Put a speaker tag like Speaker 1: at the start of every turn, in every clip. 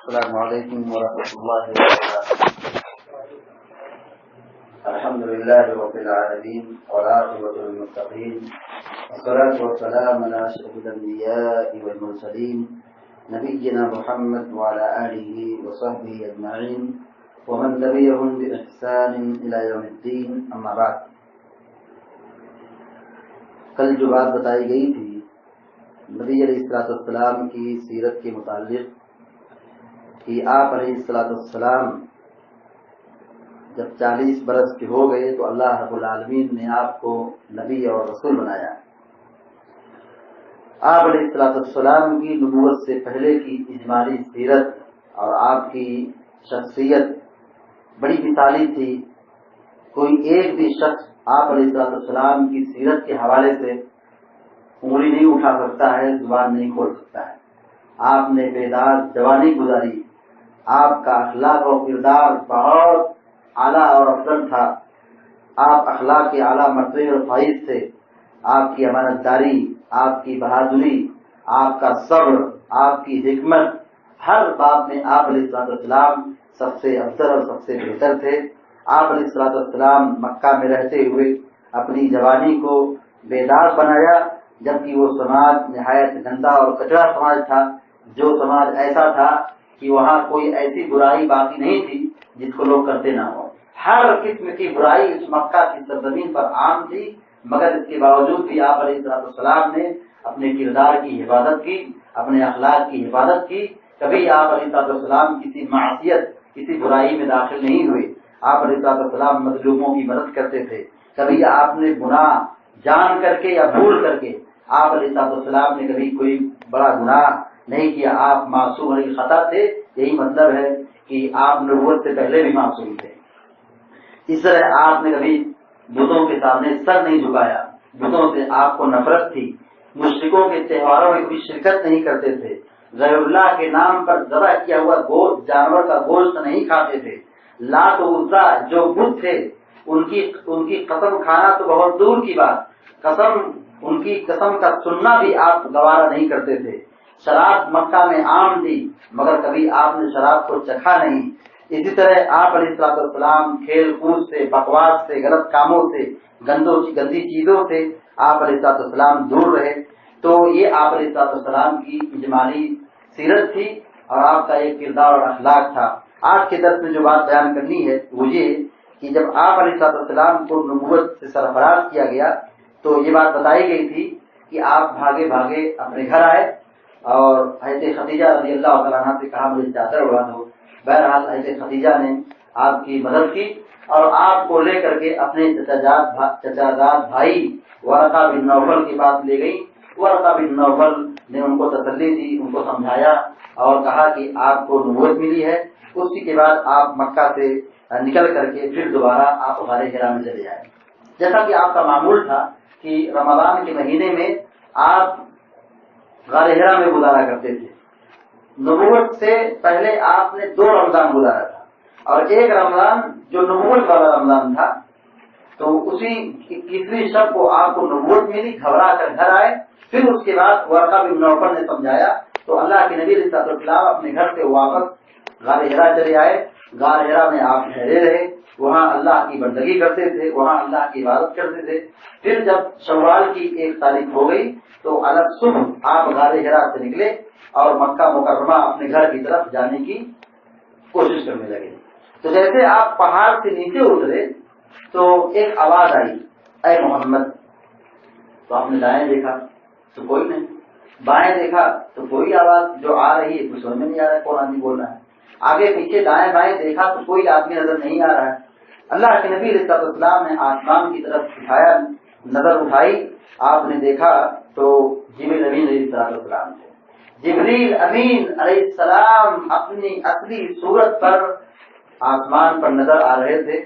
Speaker 1: السلام علیکم ورحمۃ اللہ وبرکاتہ۔ الحمد للہ رب العالمین والعاقبۃ للمتقین والصلاۃ والسلام علی اشرف الانبیاء والمرسلین نبینا محمد وعلی آلہ وصحبہ اجمعین ومن تبعهم بإحسان الی یوم الدین، اما بعد۔ کل جو بات بتائی گئی تھی نبی علیہ السلام کی سیرت کے متعلق کہ آپ علیہ السلام جب 40 برس کے ہو گئے تو اللہ رب العالمین نے آپ کو نبی اور رسول بنایا۔ آپ علیہ السلام کی نبوت سے پہلے کی اجمالی سیرت اور آپ کی شخصیت بڑی مثالی تھی۔ کوئی ایک بھی شخص آپ علیہ السلام کی سیرت کے حوالے سے انگلی نہیں اٹھا سکتا ہے، زبان نہیں کھول سکتا ہے۔ آپ نے بیدار جوانی گزاری، آپ کا اخلاق و کردار بہت اعلیٰ اور افضل تھا۔ آپ اخلاق کے اعلیٰ مرتبے اور فائز تھے۔ آپ کی امانت داری، آپ کی بہادری، آپ کا صبر، آپ کی حکمت، ہر باب میں آپ علیہ السلام سب سے افضل اور سب سے بہتر تھے۔ آپ علیہ السلام مکہ میں رہتے ہوئے اپنی جوانی کو بیدار بنایا، جبکہ وہ سماج نہایت گندا اور کچرا سماج تھا، جو سماج ایسا تھا کہ وہاں کوئی ایسی برائی باقی نہیں تھی جس کو لوگ کرتے نہ ہوں۔ ہر قسم کی برائی اس مکہ کی سرزمین پر عام تھی، مگر اس کے باوجود بھی آپ علیہ السلام نے اپنے کردار کی حفاظت کی، اپنے اخلاق کی حفاظت کی۔ کبھی آپ علیہ السلام کسی معصیت، کسی برائی میں داخل نہیں ہوئے۔ آپ علیہ السلام مظلوموں کی مدد کرتے تھے۔ کبھی آپ نے گناہ جان کر کے یا بھول کر کے آپ علیہ السلام نے کبھی کوئی بڑا گناہ نہیں کیا۔ آپ معصوم علی خطا تھے، یہی مطلب ہے کہ آپ نبوت سے پہلے بھی معصوم تھے۔ اس طرح آپ نے کبھی بتوں کے سامنے سر نہیں جھکایا، بتوں سے آپ کو نفرت تھی۔ مشرکوں کے تہواروں میں کبھی شرکت نہیں کرتے تھے۔ غیر اللہ کے نام پر ذبح کیا ہوا گوشت، جانور کا گوشت نہیں کھاتے تھے۔ لات و عزا جو بت تھے ان کی قسم کھانا تو بہت دور کی بات، ان کی قسم کا سننا بھی آپ گوارا نہیں کرتے تھے۔ شراب مکہ میں عام تھی، مگر کبھی آپ نے شراب کو چکھا نہیں۔ اسی طرح آپ علیہ السلام کھیل کود سے، بکواس سے، غلط کاموں سے، گندی چیزوں سے آپ علیہ السلام دور رہے۔ تو یہ آپ علیہ السلام کی اجمالی سیرت تھی اور آپ کا ایک کردار اور اخلاق تھا۔ آج کے درس میں جو بات بیان کرنی ہے وہ یہ کہ جب آپ علیہ السلام کو نبوت سے سرفراز کیا گیا تو یہ بات بتائی گئی تھی کہ آپ بھاگے بھاگے اپنے گھر آئے اور حضرت خدیجہ رضی اللہ تعالیٰ عنہ سے کہا مجھے چادر اڑا دو۔ بہرحال حضرت خدیجہ نے آپ کی مدد کی اور آپ کو لے کر کے اپنے چچا زاد بھائی ورقہ بن نوفل کے پاس لے گئی۔ ورقہ بن نوفل نے ان کو تسلی دی، ان کو سمجھایا اور کہا کہ آپ کو نبوت ملی ہے۔ اسی کے بعد آپ مکہ سے نکل کر کے پھر دوبارہ آپ غار حرا میں چلے آئے۔ جیسا کہ آپ کا معمول تھا کہ رمضان کے مہینے میں آپ غار حرا میں گزارا کرتے تھے۔ نبوت سے پہلے آپ نے 2 رمضان گزارا تھا اور ایک رمضان جو نبوت والا رمضان تھا، تو اسی 21ویں شب کو آپ کو نبوت ملی، گھبرا کر گھر آئے۔ پھر اس کے بعد ورقہ بن نوفل نے سمجھایا تو اللہ کے نبی علیہ السلام اپنے گھر سے واپس غار حرا چلے آئے۔ غار حرا میں آپ ٹھہرے رہے، وہاں اللہ کی بندگی کرتے تھے، وہاں اللہ کی عبادت کرتے تھے۔ پھر جب شوال کی 1 تاریخ ہو گئی تو الگ صبح آپ غار حرا سے نکلے اور مکہ مکرمہ اپنے گھر کی طرف جانے کی کوشش کرنے لگے۔ تو جیسے آپ پہاڑ سے نیچے اترے تو ایک آواز آئی، اے محمد۔ تو آپ نے دائیں دیکھا تو کوئی نہیں، بائیں دیکھا تو کوئی آواز جو آ رہی ہے کچھ سمجھ میں نہیں آ رہا ہے کون آدمی بول رہا ہے۔ آگے پیچھے دائیں بائیں دیکھا تو کوئی آدمی نظر نہیں آ رہا ہے۔ اللہ کے نبی علیہ السلام نے آسمان کی طرف اٹھایا، نظر اٹھائی، آپ نے دیکھا تو جبریل امین علیہ السلام تھے۔ جبریل امین علیہ السلام اپنی اصلی صورت پر آسمان پر نظر آ رہے تھے۔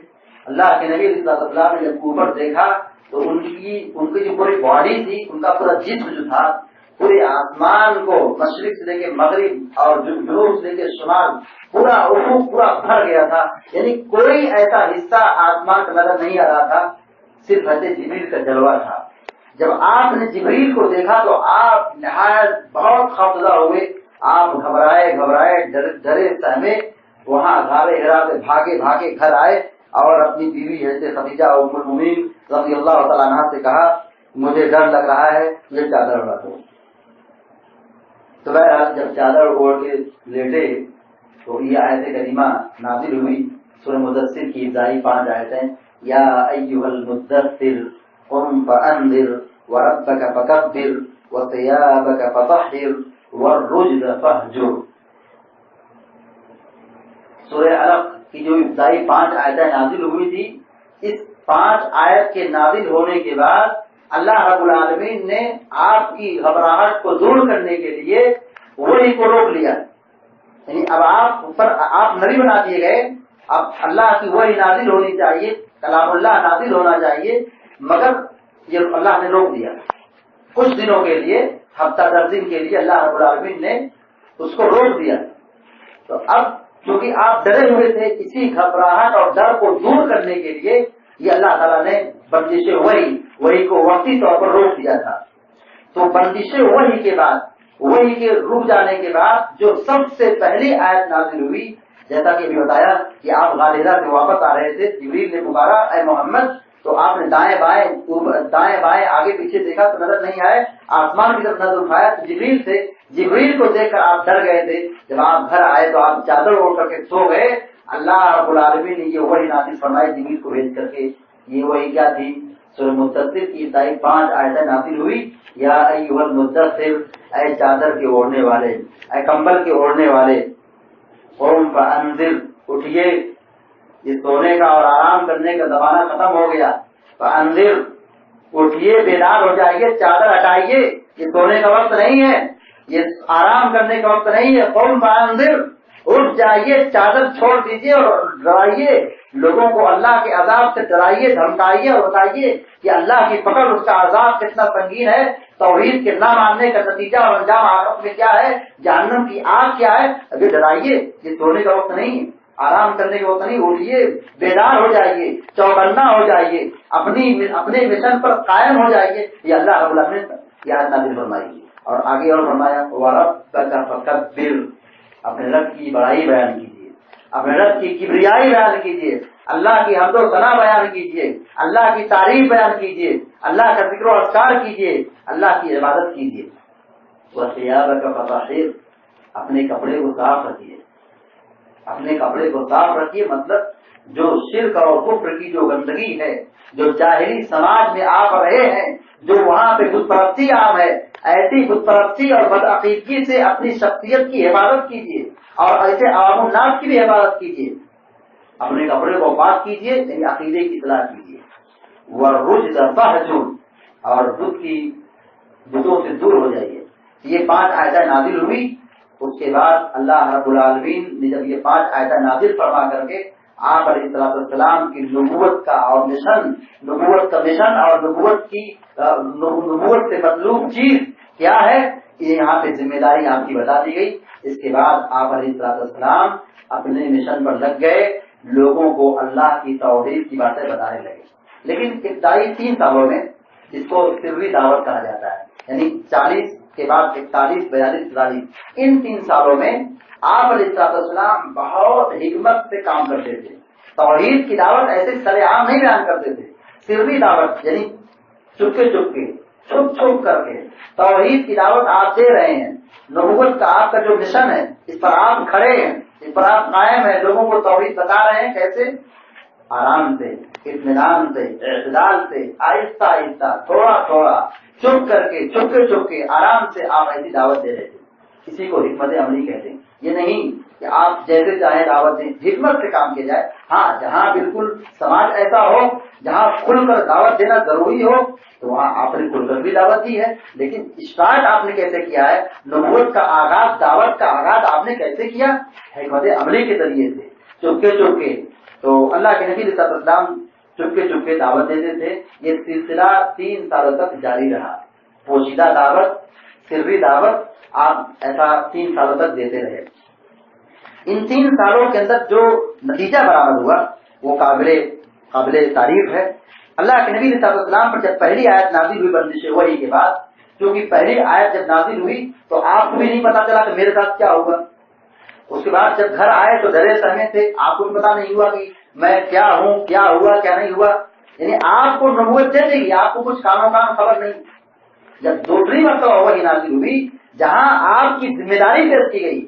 Speaker 1: اللہ کے نبی علیہ السلام نے جب اوپر دیکھا تو ان کی جو پوری باڈی تھی، ان کا پورا جسم جو تھا پورے آسمان کو مشرق سے لے کے مغرب اور جنوب سے لے کے شمال پورا افق پورا بھر گیا تھا، یعنی کوئی ایسا حصہ آسمان کا نظر نہیں آ رہا تھا، صرف حضرت جبریل کا جلوہ تھا۔ جب آپ نے جبریل کو دیکھا تو آپ نہایت بہت خوفزدہ ہوئے، آپ آپ گھبرائے ڈرے سہمے وہاں غار حرا سے بھاگے گھر آئے اور اپنی بیوی حضرت خدیجہ ام المؤمنین رضی اللہ تعالیٰ عنہا سے کہا مجھے ڈر لگ رہا ہے، یہ چادر اڑا دو۔ تو بہرحال جب چادر اوڑھ کے لیٹے تو یہ آیت کریمہ نازل ہوئی، سورہ مدثر کی ابتدائی 5 آیتیں، یا ایھا المدثر قم فانذر وربک فکبر وثیابک فطہر والرجز فاہجر۔ سورہ علق کی جو ابتدائی 5 آیتیں نازل ہوئی تھی، اس 5 آیت کے نازل ہونے کے بعد اللہ رب العالمین نے آپ کی گھبراہٹ کو دور کرنے کے لیے وحی کو روک لیا، یعنی اب آپ نبی بنا دیے گئے، اب اللہ کی وحی نازل ہونی چاہیے، کلام اللہ نازل ہونا چاہیے، مگر یہ اللہ نے روک دیا کچھ دنوں کے لیے، ہفتہ 10 دن کے لیے اللہ رب العالمین نے اس کو روک دیا۔ تو اب کیونکہ آپ ڈرے ہوئے تھے، اسی گھبراہٹ اور ڈر کو دور کرنے کے لیے یہ اللہ تعالیٰ نے بندش وحی کو وقتی طور پر روک دیا تھا۔ تو بندش وحی کے بعد، وحی کے رک جانے کے بعد جو سب سے پہلی آیت نازل ہوئی، جیسا کہ ابھی بتایا کہ آپ غار حرا سے واپس آ رہے تھے، جبریل نے پکارا اے محمد، تو آپ نے دائیں بائیں آگے پیچھے دیکھا تو نظر نہیں آئے، آسمان کی طرف نظر اٹھایا تو جبریل کو دیکھ کر آپ ڈر گئے تھے۔ جب آپ گھر آئے تو آپ چادر اوڑھ کر کے سو گئے۔ اللہ رب العالمین نے یہ وحی نازل فرمائی جبریل کو بھیج کر کے۔ یہ وحی کیا تھی؟ سورہ مدثر کی ابتدائی 5 آیتیں نازل ہوئی، یا ایھا المدثر، اے چادر کے اوڑھنے والے، اے کمبل کے اوڑھنے والے، قم فانذر، اٹھیے، یہ سونے کا اور آرام کرنے کا زمانہ ختم ہو گیا، فانذر، اٹھیے، بیدار ہو جائیے، چادر ہٹائیے، یہ سونے کا وقت نہیں ہے، یہ آرام کرنے کا وقت نہیں ہے، قم فانذر، اٹھ جائیے، چادر چھوڑ دیجیے اور ڈرائیے لوگوں کو، اللہ کے عذاب سے ڈرائیے، دھمکائیے اور بتائیے کہ اللہ کی پکڑ، اس کا عذاب کتنا سنگین ہے، توحید کے نہ ماننے کا نتیجہ اور انجام آخرت میں کیا ہے، جہنم کی آگ کیا ہے۔ ابھی ڈرائیے، یہ سونے کا وقت نہیں ہے، آرام کرنے کا وقت نہیں، اٹھیے، بیدار ہو جائیے، چوکنا ہو جائیے، اپنے مشن پر قائم ہو جائیے۔ یہ اللہ رب العالمین نے آیت نازل فرمائی، اور آگے اور فرمایا وَرَبَّكَ فَكَبِّرْ، اپنے رب کی بڑائی بیان کیجیے، اپنے رب کی کبریائی بیان کیجیے، اللہ کی حمد و ثنا بیان کیجیے، اللہ کی تعریف بیان کیجیے، اللہ کا ذکر و اذکار کیجیے، اللہ کی عبادت کیجیے۔ وَثِيَابَكَ فَطَهِّرْ، اپنے کپڑے کو صاف رکھیے، اپنے کپڑے کو صاف رکھیے، مطلب جو شرک اور کفر کی جو گندگی ہے، جو جاہلی سماج میں آپ رہے ہیں، جو وہاں پہ بت پرستی عام ہے، ایسی بت پرستی اور بدعقیدگی سے اپنی شخصیت کی حفاظت کیجیے، اور ایسے عوام الناس کی بھی حفاظت کیجیے۔ اپنے کپڑے کو پاک کیجیے، یعنی عقیدے کی اصلاح کیجیے۔ وَالرُّجْزَ فَاہْجُرْ، اور بتوں سے دور ہو جائیے۔ یہ 5 آیتیں نازل ہوئی، اس کے بعد اللہ رب العالمین نے جب یہ 5 آیتیں نازل فرما کر کے آپ علیہ السلام کی نبوت کا اور مشن، نبوت کا مشن اور نبوت سے مطلوب چیز کیا ہے، یہ یہاں پہ ذمہ داری آپ کی بتا دی گئی۔ اس کے بعد آپ علیہ السلام اپنے مشن پر لگ گئے، لوگوں کو اللہ کی توحید کی باتیں بتانے لگے۔ لیکن ابتدائی 3 سالوں میں، جس کو سری دعوت کہا جاتا ہے، یعنی 40 کے بعد 41، 42، 43، ان 3 سالوں میں آپ علیہ السلام بہت حکمت سے کام کرتے تھے۔ توحید کی دعوت ایسے سرے عام نہیں بیان کرتے تھے، سری دعوت یعنی چپکے چھپ کر کے توحید کی دعوت آپ دے رہے ہیں۔ نبوت کا آپ کا جو مشن ہے، اس پر آپ کھڑے ہیں، اس پر آپ قائم ہیں، لوگوں کو توحید بتا رہے ہیں۔ کیسے؟ آرام سے، اطمینان سے، اعتدال سے، آہستہ آہستہ، تھوڑا تھوڑا، چپ کر کے، چپکے آرام سے آپ ایسی دعوت دے رہے تھے۔ اسی کو حکمت عملی کہتے ہیں۔ یہ نہیں کہ آپ جیسے چاہیں دعوت دیں، حکمت سے کام کیا جائے۔ ہاں، جہاں بالکل سماج ایسا ہو جہاں کھل کر دعوت دینا ضروری ہو تو وہاں آپ نے کھل کر بھی دعوت دی ہے، لیکن اسٹارٹ آپ نے کیسے کیا ہے؟ نبوت کا آغاز، دعوت کا آغاز آپ نے کیسے کیا؟ حکمت عملی کے ذریعے سے، چپکے۔ تو اللہ کے نبی علیہ السلام چپکے دعوت دیتے تھے۔ یہ سلسلہ 3 سالوں تک جاری رہا، پوشیدہ دعوت، سری دعوت، آپ ایسا 3 سالوں تک دیتے رہے۔ ان 3 سالوں کے اندر جو نتیجہ برآمد ہوا وہ قابل تعریف ہے۔ اللہ کے نبی علیہ السلام پر جب پہلی آیت نازل ہوئی بندش وحی کے بعد، کیونکہ پہلی آیت جب نازل ہوئی تو آپ کو بھی نہیں پتا چلا کہ میرے ساتھ کیا ہوگا. اس کے بعد جب گھر آئے تو ڈرے سہمے تھے, آپ کو بھی پتا نہیں ہوا کہ میں کیا ہوں, کیا ہوا کیا نہیں ہوا. یعنی آپ کو نبوت دے دے گی, آپ کو کچھ کانوں کان خبر نہیں. جب دوسری مرتبہ وہی نازل ہوئی جہاں آپ کی ذمہ داری پیش کی گئی,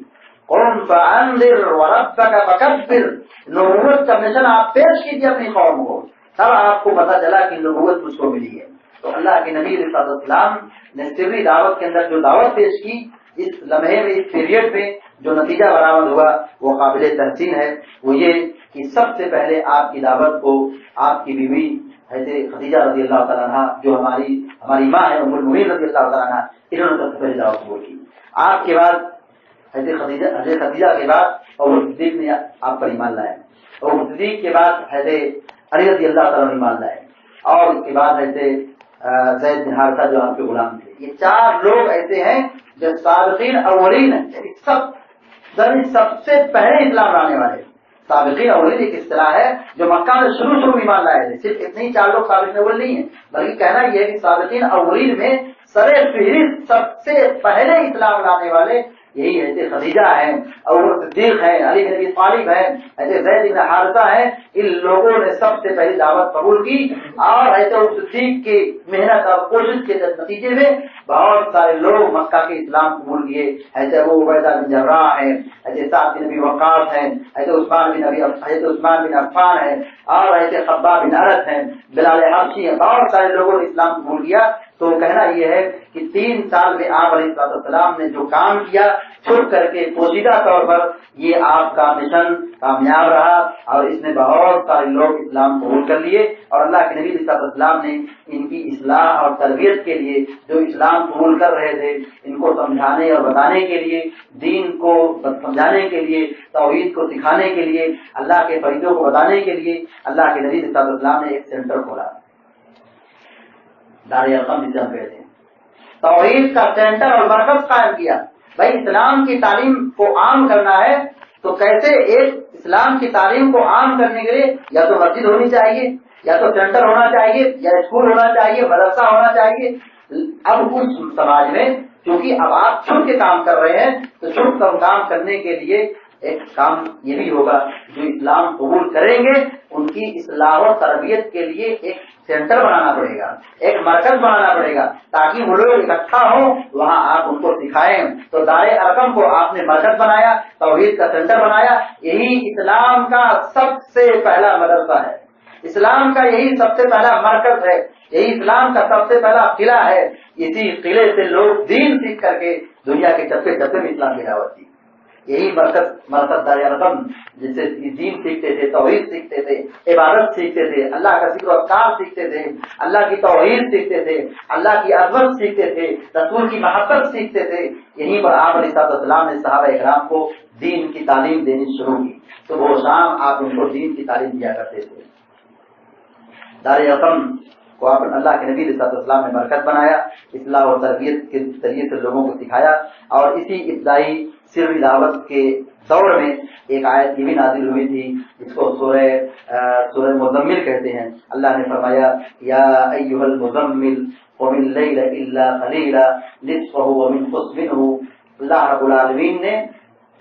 Speaker 1: قم فانذر وربک فکبر, نبوت کا مشن آپ پیش کیجیے اپنی قوم کو, تب آپ کو پتا چلا کہ نبوت مجھ کو ملی ہے. تو اللہ کے نبی علیہ السلام نے سری دعوت کے اندر جو دعوت پیش کی, اس لمحے میں, اس پیریڈ میں جو نتیجہ برآمد ہوا وہ قابل تحسین ہے. وہ یہ کہ سب سے پہلے آپ کی دعوت کو آپ کی بیوی حضرت خدیجہ رضی اللہ تعالیٰ عنہ, جو ہماری ماں ہے ام المؤمنین رضی اللہ تعالیٰ عنہ, انہوں نے سب سے پہلے دعوت قبول کی. آپ کے بعد حضرت خدیجہ کے بعد ابو صدیق نے آپ پر ایمان لائے, اور صدیق کے بعد حضرت علی رضی اللہ تعالیٰ ایمان لائے, اور اس کے بعد حضرت زید بن حارثہ جو آپ کے غلام تھے. یہ 4 لوگ ایسے ہیں جو سابقین اولین ہیں, سب سے پہلے اسلام لانے والے. سابقین اولین ایک اصطلاح ہے جو مکہ میں شروع ایمان لائے تھے. صرف اتنے ہی 4 لوگ سابقین اول نہیں ہیں, بلکہ کہنا یہ ہے کہ سابقین اولین میں سر فہرست سب سے پہلے اسلام لانے والے یہی حضرت خدیجہ ہیں, ابو صدیق ہیں, علی بن ابی طالب ہیں, حضرت زید بن حارثہ ہیں. ان لوگوں نے سب سے پہلی دعوت قبول کی, اور حضرت ابو صدیق کی محنت اور کوشش کے نتیجے میں بہت سارے لوگ مکہ کے اسلام قبول کیے. حضرت ابو عبیدہ بن جراح ہیں, حضرت سعد بن ابی وقاص ہیں, حضرت عثمان بن عفان ہیں, اور حضرت خباب بن ارت ہیں, بلال حبشی ہیں. بہت سارے لوگوں نے اسلام قبول کیا. تو کہنا یہ ہے کہ 3 سال میں آپ علیہ السلام نے جو کام کیا چھپ کر کے پوشیدہ طور پر, یہ آپ کا مشن کامیاب رہا, اور اس نے بہت سارے لوگ اسلام قبول کر لیے. اور اللہ کے نبی صلی اللہ علیہ وسلم نے ان کی اصلاح اور تربیت کے لیے, جو اسلام قبول کر رہے تھے, ان کو سمجھانے اور بتانے کے لیے, دین کو سمجھانے کے لیے, توحید کو سکھانے کے لیے, اللہ کے فریضوں کو بتانے کے لیے اللہ کے نبی صلی اللہ علیہ وسلم نے ایک سینٹر کھولا, دار ارقم جسے ہم کہتے ہیں. توحید کا سینٹر اور مرکز قائم کیا. بھائی اسلام کی تعلیم کو عام کرنا ہے تو کیسے, ایک اسلام کی تعلیم کو عام کرنے کے لیے یا تو مسجد ہونی چاہیے, یا تو سینٹر ہونا چاہیے, یا اسکول ہونا چاہیے, مدرسہ ہونا چاہیے. اب اس سماج میں چونکہ اب آپ چھپ کے کام کر رہے ہیں, تو چھپ کر کام کرنے کے لیے ایک کام یہ بھی ہوگا, جو اسلام قبول کریں گے ان کی اصلاح و تربیت کے لیے ایک سینٹر بنانا پڑے گا, ایک مرکز بنانا پڑے گا, تاکہ وہ لوگ اکٹھا ہوں, وہاں آپ ان کو سکھائیں. تو دار ارقم کو آپ نے مرکز بنایا, توحید کا سینٹر بنایا. یہی اسلام کا سب سے پہلا مدرسہ ہے, اسلام کا یہی سب سے پہلا مرکز ہے, یہی اسلام کا سب سے پہلا قلعہ ہے. اسی قلعے سے لوگ دین سیکھ کر کے دنیا کے چپے چپے میں اسلام کی دعوت دی. یہی مرکز دار ارقم, جس سے دین سیکھتے تھے, توحید سیکھتے تھے, عبادت سیکھتے تھے, اللہ کا ذکر و اذکار سیکھتے تھے, اللہ کی توحید سیکھتے تھے, اللہ کی عظمت سیکھتے تھے, رسول کی محبت سیکھتے تھے. یہیں پر آپ علیہ السلام نے صحابہ اکرام کو دین کی تعلیم دینی شروع کی. تو وہ شام آپ ان کو دین کی تعلیم دیا کرتے تھے. دار ارقم کو آپ اللہ کے نبی علیہ السلام نے مرکز بنایا, اصلاح و تربیت کے ذریعے سے لوگوں کو سکھایا. اور اسی ابتدائی سری دعوت کے دور میں ایک آیت یہ بھی نازل ہوئی تھی, جس کو سورہ مزمل کہتے ہیں. اللہ نے فرمایا, یا ایھا المزمل قم اللیل الا قلیلا نصفہ وانقص منہ. اللہ رب العالمین نے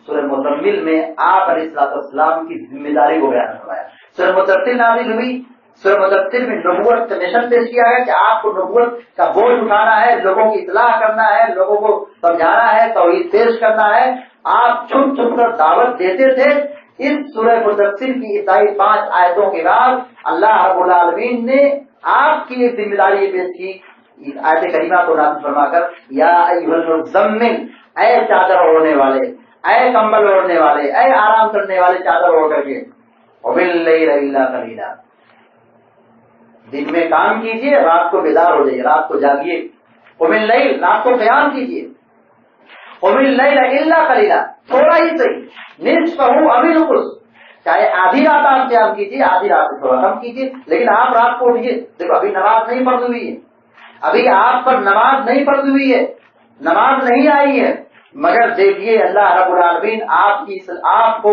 Speaker 1: سورہ مزمل میں آپ علیہ السلام کی ذمہ داری کو بیان فرمایا. سورہ مدثر نازل ہوئی. سورہ مدثر میں نبوت کا مشن پیش کیا ہے کہ آپ کو نبوت کا بوجھ اٹھانا ہے, لوگوں کی اصلاح کرنا ہے, لوگوں کو سمجھانا ہے, توحید پیش کرنا ہے. آپ چھپ کر دعوت دیتے تھے. اس سورہ مدثر کی ابتدائی 5 آیتوں کے بعد اللہ رب العالمین نے آپ کی ایک ذمہ داری پیش کی, آیت کریمہ کو نازل فرما کر, یا ایھا المزمل, اے چادر اوڑھنے والے, اے کمبل اوڑھنے والے, اے آرام کرنے والے, چادر اوڑھ کر کے, وباللیل الا قلیلا, دن میں کام کیجیے, رات کو بیدار ہو جائیے, رات کو جاگیے. قم اللیل, رات کو قیام کیجیے. قم اللیل الا قلیلا, تھوڑا ہی صحیح, نصفہ او انقص, چاہے آدھی رات آپ قیام کیجیے, آدھی رات سے تھوڑا کم کیجیے, لیکن آپ رات کو اٹھیے. دیکھو ابھی نماز نہیں فرض ہوئی ہے, ابھی آپ پر نماز نہیں فرض ہوئی ہے, نماز نہیں آئی ہے, مگر دیکھیے اللہ رب العالمین آپ کو